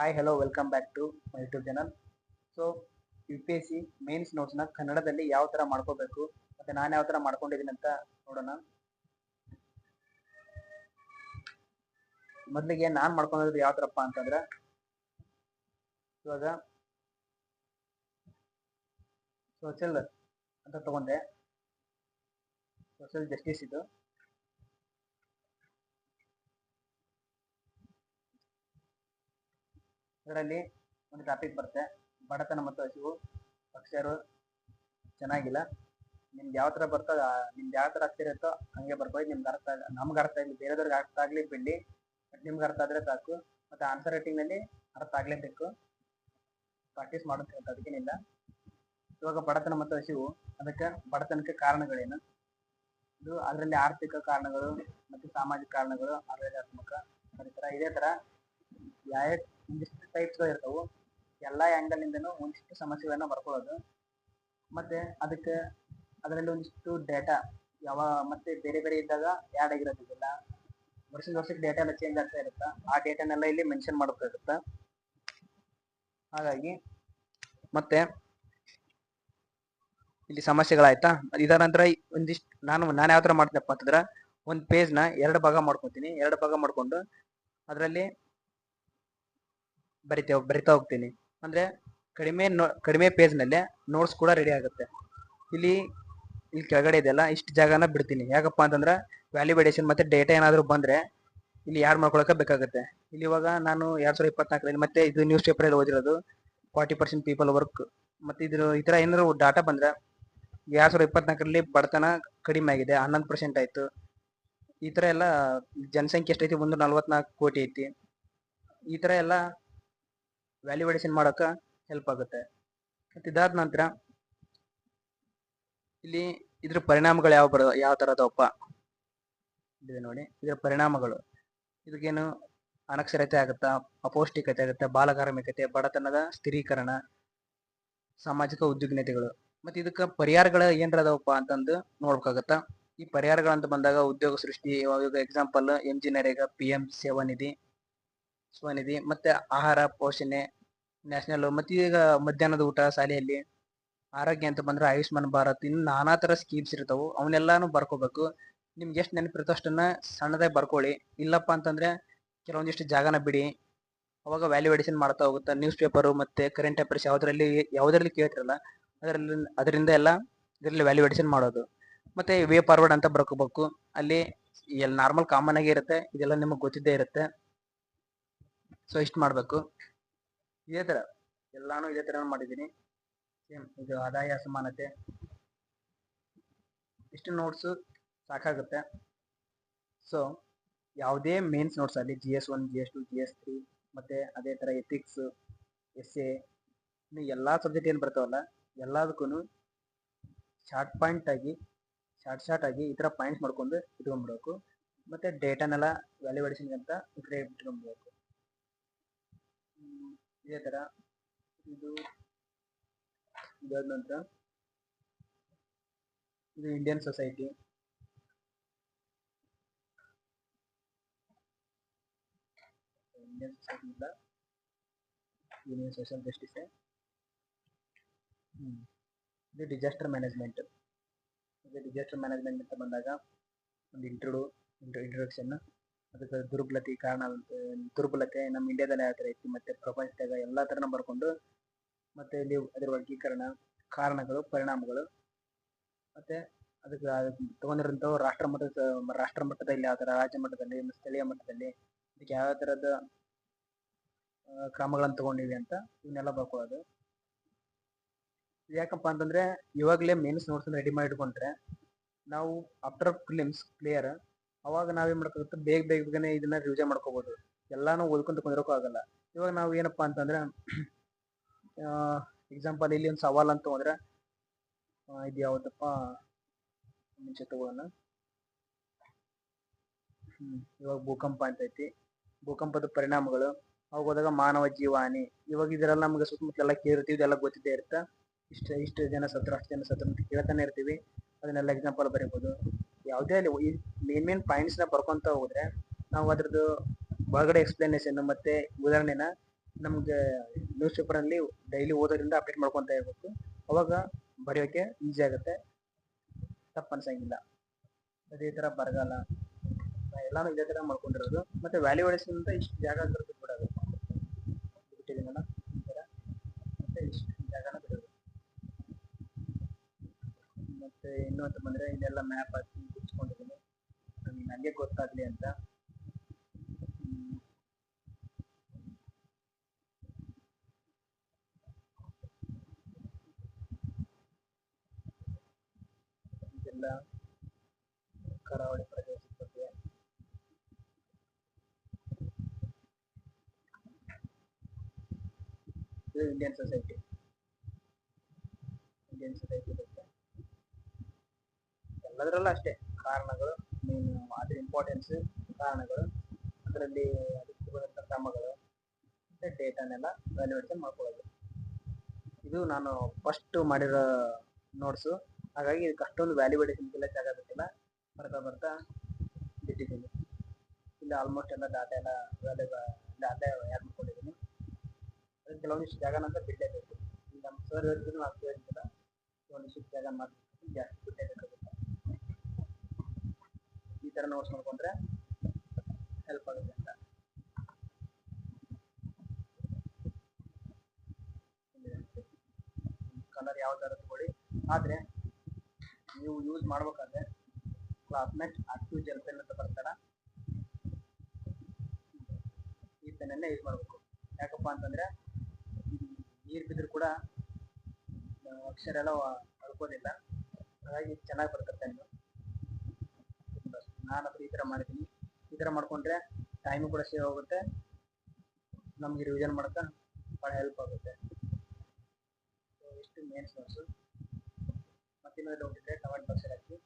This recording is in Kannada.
Hi hello welcome back to my YouTube channel. So U P S C mains ನೋಟ್ಸ್ನ ಕನ್ನಡದಲ್ಲಿ ಯಾವ ಥರ ಮಾಡ್ಕೋಬೇಕು ಮತ್ತು ನಾನು ಯಾವ ಥರ ಮಾಡ್ಕೊಂಡಿದ್ದೀನಿ ಅಂತ ನೋಡೋಣ. ಮೊದಲಿಗೆ ನಾನು ಮಾಡ್ಕೊಂಡಿರೋದು ಯಾವ ಥರಪ್ಪ ಅಂತಂದ್ರೆ, ಇವಾಗ ಸೋಷಲ್ ಅಂತ ತಗೊಂಡೆ, ಸೋಷಲ್ ಜಸ್ಟಿಸ್ ಇದು. ಇದರಲ್ಲಿ ಒಂದು ಟಾಪಿಕ್ ಬರುತ್ತೆ, ಬಡತನ ಮತ್ತು ಹಸಿವು. ಅಕ್ಷರ ಚೆನ್ನಾಗಿಲ್ಲ, ನಿಮ್ಗೆ ಯಾವ ಥರ ಬರ್ತದೆ, ನಿಮ್ಗೆ ಯಾವ ಥರ ಅಕ್ಷರ ಇರುತ್ತೋ ಹಂಗೆ ಬರ್ಬೋದು. ನಿಮ್ಗೆ ಅರ್ಥ ನಮ್ಗೆ ಅರ್ಥ ಆಗಲಿ, ಬೇರೆದವ್ರಿಗೆ ಅರ್ಥ ಆಗಲಿ ಬಿಡಲಿ, ಬಟ್ ನಿಮ್ಗೆ ಅರ್ಥ ಆದರೆ ಸಾಕು. ಮತ್ತು ಆನ್ಸರ್ ರೈಟಿಂಗ್ನಲ್ಲಿ ಅರ್ಥ ಆಗಲೇಬೇಕು, ಪ್ರಾಕ್ಟೀಸ್ ಮಾಡೋದು ಅದಕ್ಕೇನಿಲ್ಲ. ಇವಾಗ ಬಡತನ ಮತ್ತು ಹಸಿವು, ಅದಕ್ಕೆ ಬಡತನಕ್ಕೆ ಕಾರಣಗಳೇನು, ಇದು ಅದರಲ್ಲಿ ಆರ್ಥಿಕ ಕಾರಣಗಳು ಮತ್ತು ಸಾಮಾಜಿಕ ಕಾರಣಗಳು, ಆಡಳಿತಾತ್ಮಕ, ಇದೇ ಥರ ಯಾವ ಒಂದಿಷ್ಟು ಟೈಪ್ಸ್ಗಳು ಇರ್ತವೆ. ಎಲ್ಲ ಆ್ಯಂಗಲಿಂದನೂ ಒಂದಿಷ್ಟು ಸಮಸ್ಯೆಗಳನ್ನ ಬರ್ಕೊಳ್ಳೋದು. ಮತ್ತು ಅದಕ್ಕೆ ಅದರಲ್ಲಿ ಒಂದಿಷ್ಟು ಡೇಟಾ ಮತ್ತೆ ಬೇರೆ ಬೇರೆ ಇದ್ದಾಗ ಆ್ಯಡ್ ಆಗಿರೋದಿಲ್ಲ, ವರ್ಷಕ್ಕೆ ಡೇಟಾ ಎಲ್ಲ ಚೇಂಜ್ ಆಗ್ತಾ ಇರುತ್ತೆ. ಆ ಡೇಟಾನೆಲ್ಲ ಇಲ್ಲಿ ಮೆನ್ಷನ್ ಮಾಡಬೇಕಾಗುತ್ತೆ. ಹಾಗಾಗಿ ಮತ್ತೆ ಇಲ್ಲಿ ಸಮಸ್ಯೆಗಳಾಯ್ತಾ. ಇದರ ನಂತರ ಒಂದಿಷ್ಟು ನಾನು ಯಾವ ಥರ ಮಾಡ್ತೀನಪ್ಪ ಅಂತಂದ್ರೆ, ಒಂದು ಪೇಜ್ನ 2 ಭಾಗ ಮಾಡ್ಕೊತೀನಿ. 2 ಭಾಗ ಮಾಡ್ಕೊಂಡು ಅದರಲ್ಲಿ ಬರಿತಾ ಹೋಗ್ತೀನಿ. ಅಂದರೆ ಕಡಿಮೆ ಪೇಜ್ನಲ್ಲೇ ನೋಟ್ಸ್ ಕೂಡ ರೆಡಿ ಆಗುತ್ತೆ. ಇಲ್ಲಿ ಕೆಳಗಡೆ ಇದೆಲ್ಲ ಇಷ್ಟು ಜಾಗನ ಬಿಡ್ತೀನಿ. ಯಾಕಪ್ಪ ಅಂತಂದ್ರೆ ವ್ಯಾಲ್ಯೂಡೇಷನ್ ಮತ್ತು ಡೇಟಾ ಏನಾದರೂ ಬಂದರೆ ಇಲ್ಲಿ ಯಾರು ಮಾಡ್ಕೊಳಕ್ಕೆ ಬೇಕಾಗುತ್ತೆ. ಇಲ್ಲಿ ಇವಾಗ ನಾನು 2024ರಲ್ಲಿ ಮತ್ತೆ ಇದು ನ್ಯೂಸ್ ಪೇಪರಲ್ಲಿ ಓದಿರೋದು 40% ಪೀಪಲ್ ವರ್ಕ್. ಮತ್ತು ಈ ಥರ ಏನಾದ್ರು ಡಾಟಾ ಬಂದರೆ 2024ರಲ್ಲಿ ಬಡತನ ಕಡಿಮೆ ಆಗಿದೆ, 11% ಆಯಿತು. ಈ ಥರ ಎಲ್ಲ ಜನಸಂಖ್ಯೆ ಎಷ್ಟೈತಿ, 144 ಕೋಟಿ ಐತಿ. ಈ ಥರ ಎಲ್ಲ ವ್ಯಾಲ್ಯೂಡೇಷನ್ ಮಾಡೋಕೆ ಹೆಲ್ಪ್ ಆಗುತ್ತೆ. ಮತ್ತು ಇದಾದ ನಂತರ ಇಲ್ಲಿ ಇದ್ರ ಪರಿಣಾಮಗಳು ಯಾವ ಥರ ಅದಾವಪ್ಪ ಇದೆ ನೋಡಿ. ಇದರ ಪರಿಣಾಮಗಳು, ಇದಕ್ಕೇನು ಅನಕ್ಷರತೆ ಆಗುತ್ತಾ, ಅಪೌಷ್ಟಿಕತೆ ಆಗುತ್ತೆ, ಬಾಲಕಾರ್ಮಿಕತೆ, ಬಡತನದ ಸ್ಥಿರೀಕರಣ, ಸಾಮಾಜಿಕ ಉದ್ವಿಗ್ನತೆಗಳು. ಮತ್ತು ಇದಕ್ಕೆ ಪರಿಹಾರಗಳು ಏನಾರ ಅದಾವಪ್ಪ ಅಂತಂದು ನೋಡ್ಬೇಕಾಗತ್ತ. ಈ ಪರಿಹಾರಗಳಂತ ಬಂದಾಗ ಉದ್ಯೋಗ ಸೃಷ್ಟಿ, ಇವಾಗ example MG NREGA, PM Svanidhi, ಮತ್ತೆ ಆಹಾರ ಪೋಷಣೆ, ನ್ಯಾಷನಲ್, ಮತ್ತು ಈಗ ಮಧ್ಯಾಹ್ನದ ಊಟ ಶಾಲೆಯಲ್ಲಿ, ಆರೋಗ್ಯ ಅಂತ ಬಂದ್ರೆ ಆಯುಷ್ಮಾನ್ ಭಾರತ್, ಇನ್ನು ನಾನಾ ಥರ ಸ್ಕೀಮ್ಸ್ ಇರ್ತಾವೆ. ಅವನ್ನೆಲ್ಲಾನು ಬರ್ಕೋಬೇಕು. ನಿಮ್ಗೆ ಎಷ್ಟು ನೆನಪಿರುತ್ತೋ ಅಷ್ಟನ್ನ ಸಣ್ಣದಾಗಿ ಬರ್ಕೊಳ್ಳಿ. ಇಲ್ಲಪ್ಪ ಅಂತಂದ್ರೆ ಕೆಲವೊಂದಿಷ್ಟು ಜಾಗನ ಬಿಡಿ, ಅವಾಗ ವ್ಯಾಲ್ಯೂಡೇಷನ್ ಮಾಡ್ತಾ ಹೋಗುತ್ತೆ. ನ್ಯೂಸ್ ಪೇಪರು ಮತ್ತು ಕರೆಂಟ್ ಅಫೇರ್ಸ್ ಯಾವುದರಲ್ಲಿ ಕೇಳ್ತಿರಲ್ಲ ಅದರಿಂದ ಎಲ್ಲ ಇದರಲ್ಲಿ ವ್ಯಾಲ್ಯೂಡೇಷನ್ ಮಾಡೋದು. ಮತ್ತು ವೇ ಫಾರ್ವರ್ಡ್ ಅಂತ ಬರ್ಕೋಬೇಕು. ಅಲ್ಲಿ ನಾರ್ಮಲ್ ಕಾಮನ್ ಆಗಿ ಇರುತ್ತೆ, ಇದೆಲ್ಲ ನಿಮಗೆ ಗೊತ್ತಿದ್ದೇ ಇರುತ್ತೆ. ಸೊ ಇಷ್ಟು ಮಾಡಬೇಕು. ಇದೇ ಥರ ಎಲ್ಲಾನು ಇದೇ ಥರ ಮಾಡಿದ್ದೀನಿ. ಸೇಮ್ ಇದು ಆದಾಯ ಅಸಮಾನತೆ, ಇಷ್ಟು ನೋಟ್ಸು ಸಾಕಾಗುತ್ತೆ. ಸೊ ಯಾವುದೇ ಮೇನ್ಸ್ ನೋಟ್ಸ್ ಅಲ್ಲಿ GS1, GS2, GS3 ಮತ್ತು ಅದೇ ಥರ ಎಥಿಕ್ಸ್, SA, ಇನ್ನು ಎಲ್ಲ ಸಬ್ಜೆಕ್ಟ್ ಏನು ಬರ್ತಾವಲ್ಲ ಎಲ್ಲದಕ್ಕೂ ಶಾರ್ಟ್ ಆಗಿ ಈ ಥರ ಪಾಯಿಂಟ್ಸ್ ಮಾಡ್ಕೊಂಡು ಇಟ್ಕೊಂಡ್ಬಿಡ್ಬೇಕು. ಮತ್ತು ಡೇಟಾನೆಲ್ಲ ವ್ಯಾಲ್ಯೂಡೇಷನ್ಗೆ ಅಂತ ಈ ಕಡೆ ಇಟ್ಕೊಂಡ್ಬಿಡ್ಬೇಕು. ಇದೇ ಥರ ಇದಾದ ನಂತರ ಇದು ಇಂಡಿಯನ್ ಸೊಸೈಟಿ, ಇಲ್ಲ ಯೂನಿಯನ್ ಸೋಷಿಯಲ್ ಜಸ್ಟಿಸ್. ಇದು ಡಿಸಾಸ್ಟರ್ ಮ್ಯಾನೇಜ್ಮೆಂಟ್. ಅಂತ ಬಂದಾಗ ಒಂದು ಇಂಟ್ರೊಡಕ್ಷನ್, ಅದಕ್ಕೆ ದುರ್ಬಲತೆ ನಮ್ಮ ಇಂಡಿಯಾದಲ್ಲಿ ಯಾವ ಥರ ಐತಿ ಮತ್ತು ಪ್ರಪಂಚದಾಗ ಎಲ್ಲ ಥರನ ಬರ್ಕೊಂಡು, ಮತ್ತು ಇಲ್ಲಿ ಅದರ ವರ್ಗೀಕರಣ, ಕಾರಣಗಳು, ಪರಿಣಾಮಗಳು, ಮತ್ತು ಅದಕ್ಕೆ ತೊಗೊಂಡಿರೋಂಥವು ರಾಷ್ಟ್ರ ಮಟ್ಟದಲ್ಲಿ ಯಾವ ಥರ, ರಾಜ್ಯ ಮಟ್ಟದಲ್ಲಿ, ಸ್ಥಳೀಯ ಮಟ್ಟದಲ್ಲಿ ಇದಕ್ಕೆ ಯಾವ ಥರದ ಕ್ರಮಗಳನ್ನು ತಗೊಂಡಿವೆ ಅಂತ ಇವನ್ನೆಲ್ಲ ಬರ್ಕೊಳ್ಳೋದು. ಯಾಕಪ್ಪ ಅಂತಂದ್ರೆ ಇವಾಗಲೇ ಮೇನ್ಸ್ ನೋಟ್ಸ್ ರೆಡಿ ಮಾಡಿ ಇಟ್ಕೊಂಡ್ರೆ ನಾವು ಆಫ್ಟರ್ ಪ್ರಿಲಿಮ್ಸ್ ಕ್ಲಿಯರ್, ಅವಾಗ ನಾವೇನು ಮಾಡ್ಕೋಬೇಕು, ಬೇಗನೆ ಇದನ್ನ ರಿವಿಷನ್ ಮಾಡ್ಕೋಬೋದು. ಎಲ್ಲಾನು ಓದ್ಕೊಂತ ಕುಂದಿರೋಕ್ಕೂ ಆಗಲ್ಲ. ಇವಾಗ ನಾವು ಏನಪ್ಪಾ ಅಂತಂದ್ರೆ ಎಕ್ಸಾಂಪಲ್ ಇಲ್ಲಿ ಒಂದು ಸವಾಲ್ ಅಂತ ತಗೊಂಡ್ರೆ, ಇದು ಯಾವತ್ತಪ್ಪ ಮುಂಚೆ ತಗೋಣ. ಇವಾಗ ಭೂಕಂಪ ಅಂತ ಐತಿ, ಭೂಕಂಪದ ಪರಿಣಾಮಗಳು, ಅವಾಗ ಹೋದಾಗ ಮಾನವ ಜೀವ ಹಾನಿ. ಇವಾಗ ಇದರೆಲ್ಲ ನಮ್ಗೆ ಸುತ್ತಮುತ್ತಲೆಲ್ಲ ಕೇಳಿರ್ತೀವಿ, ಇದೆಲ್ಲ ಗೊತ್ತಿದ್ದೇ ಇರುತ್ತೆ. ಇಷ್ಟು ಜನ ಸತ್ರು, ಅಷ್ಟು ಜನ ಸತ್ರು ಅಂತ ಕೇಳ್ತಾನೆ ಇರ್ತೀವಿ. ಅದನ್ನೆಲ್ಲ ಎಕ್ಸಾಂಪಲ್ ಬರೀಬೋದು. ಯಾವುದೇ ಅಲ್ಲಿ ಮೇನ್ ಪಾಯಿಂಟ್ಸ್ನ ಬರ್ಕೊತ ಹೋದ್ರೆ ನಾವು ಅದ್ರದ್ದು ಒಳಗಡೆ ಎಕ್ಸ್ಪ್ಲನೇಷನ್ ಮತ್ತು ಉದಾಹರಣೆನ ನಮಗೆ ನ್ಯೂಸ್ ಪೇಪರಲ್ಲಿ ಡೈಲಿ ಓದೋದ್ರಿಂದ ಅಪ್ಡೇಟ್ ಮಾಡ್ಕೊತಾ ಇರಬೇಕು. ಅವಾಗ ಬರೆಯೋಕ್ಕೆ ಈಸಿ ಆಗುತ್ತೆ, ತಪ್ಪು ಅನ್ಸಂಗಿಲ್ಲ. ಅದೇ ಥರ ಬರಗಾಲ ಎಲ್ಲಾನು ಇದೇ ಥರ ಮಾಡ್ಕೊಂಡಿರೋದು. ಮತ್ತು ವ್ಯಾಲ್ಯೂಡೇಷನ್ ಅಂತ ಇಷ್ಟು ಜಾಗ ಬಿಡೋದು ಬಿಟ್ಟಿದ್ದೀನಲ್ಲ ಈ ಥರ, ಮತ್ತು ಇಷ್ಟು ಜಾಗನ ಬಿಡೋದು. ಮತ್ತು ಇನ್ನೂ ಅಂತ ಬಂದರೆ ಇದೆಲ್ಲ ಮ್ಯಾಪ್ ಹಾಕಿ ಬಿಡಿಸ್ಕೊಂಡಿದ್ದೀನಿ ನನಗೆ ಗೊತ್ತಾಗಲಿ ಅಂತ. ಇದೆಲ್ಲ ಕರಾವಳಿ ಪ್ರದೇಶದ ಬಗ್ಗೆ. ಇದು ಇಂಡಿಯನ್ ಸೊಸೈಟಿ ಬಗ್ಗೆ ಎಲ್ಲದರಲ್ಲೂ ಅಷ್ಟೇ ಕಾರಣಗಳು, ಅದ್ರ ಇಂಪಾರ್ಟೆನ್ಸ್, ಕಾರಣಗಳು, ಅದರಲ್ಲಿ ಅದಕ್ಕೆ ಬರುವಂಥ ಕ್ರಮಗಳು ಮತ್ತು ಡೇಟಾನೆಲ್ಲ ವ್ಯಾಲ್ಯೂಡೇಷನ್ ಮಾಡ್ಕೊಳ್ಳೋದು. ಇದು ನಾನು ಫಸ್ಟ್ ಮಾಡಿರೋ ನೋಟ್ಸು, ಹಾಗಾಗಿ ಇದಕ್ಕೆ ಅಷ್ಟೊಂದು ವ್ಯಾಲ್ಯೂಡೇಷನ್ಗೆಲ್ಲ ಜಾಗ ಬೇಕಿಲ್ಲ. ಬರ್ತಾ ಬಿಟ್ಟಿದ್ದೀನಿ. ಇಲ್ಲ ಆಲ್ಮೋಸ್ಟ್ ಎಲ್ಲ ಡಾಟಾ ಎಲ್ಲ ಡಾಟಾ ಆ್ಯಡ್ ಮಾಡ್ಕೊಂಡಿದ್ದೀನಿ. ಅದಕ್ಕೆ ಕೆಲವೊಂದಿಷ್ಟು ಜಾಗ ನಂತರ ಬಿಡಲೇಬೇಕು. ಈಗ ನಮ್ಮ ಸರ್ ಹೇಳ್ತಿದ್ರು, ನಾವು ಹೇಳ್ತಿಲ್ಲ, ಕೆಲವೊಂದಿಷ್ಟು ಜಾಗ ಮಾಡಿ ಜಾಸ್ತಿ ಬಿಡಲೇಬೇಕಾಗುತ್ತೆ. ಈ ಥರ ನೋಟ್ಸ್ ಮಾಡ್ಕೊಂಡ್ರೆ ಹೆಲ್ಪ್ ಆಗುತ್ತೆ ಅಂತ. ಕಲರ್ ಯಾವ ಥರ ತಗೊಳ್ಳಿ, ಆದರೆ ನೀವು ಯೂಸ್ ಮಾಡ್ಬೇಕಾದ್ರೆ ಕ್ಲಾಸ್ಮೇಟ್ ಆಕ್ಟಿವ್ ಜೆಲ್ ಪೆನ್ ಅಂತ ಬರ್ತಾರ, ಈ ಪೆನ್ನನ್ನೇ ಯೂಸ್ ಮಾಡಬೇಕು. ಯಾಕಪ್ಪ ಅಂತಂದರೆ ನೀರು ಬಿದ್ದರೂ ಕೂಡ ಅಕ್ಷರ ಎಲ್ಲ ಅಳ್ಕೋದಿಲ್ಲ, ಹಾಗಾಗಿ ಚೆನ್ನಾಗಿ ಬರ್ತದೆ ಪೆನ್ನು. ನಾನಂತೂ ಈ ಥರ ಮಾಡಿದ್ದೀನಿ. ಈ ಥರ ಮಾಡಿಕೊಂಡ್ರೆ ಟೈಮು ಕೂಡ ಸೇವ್ ಆಗುತ್ತೆ, ನಮಗೆ ರಿವಿಷನ್ ಮಾಡೋಕ್ಕೆ ಭಾಳ ಹೆಲ್ಪ್ ಆಗುತ್ತೆ. ಇಷ್ಟು ಮೇನ್ಸ್ ನೋಟ್ಸು. ಮತ್ತೇನಾದ್ರು ಡೌಟ್ ಇದ್ದರೆ ಕಮೆಂಟ್ ಬಾಕ್ಸಲ್ಲಿ ಹಾಕಿ.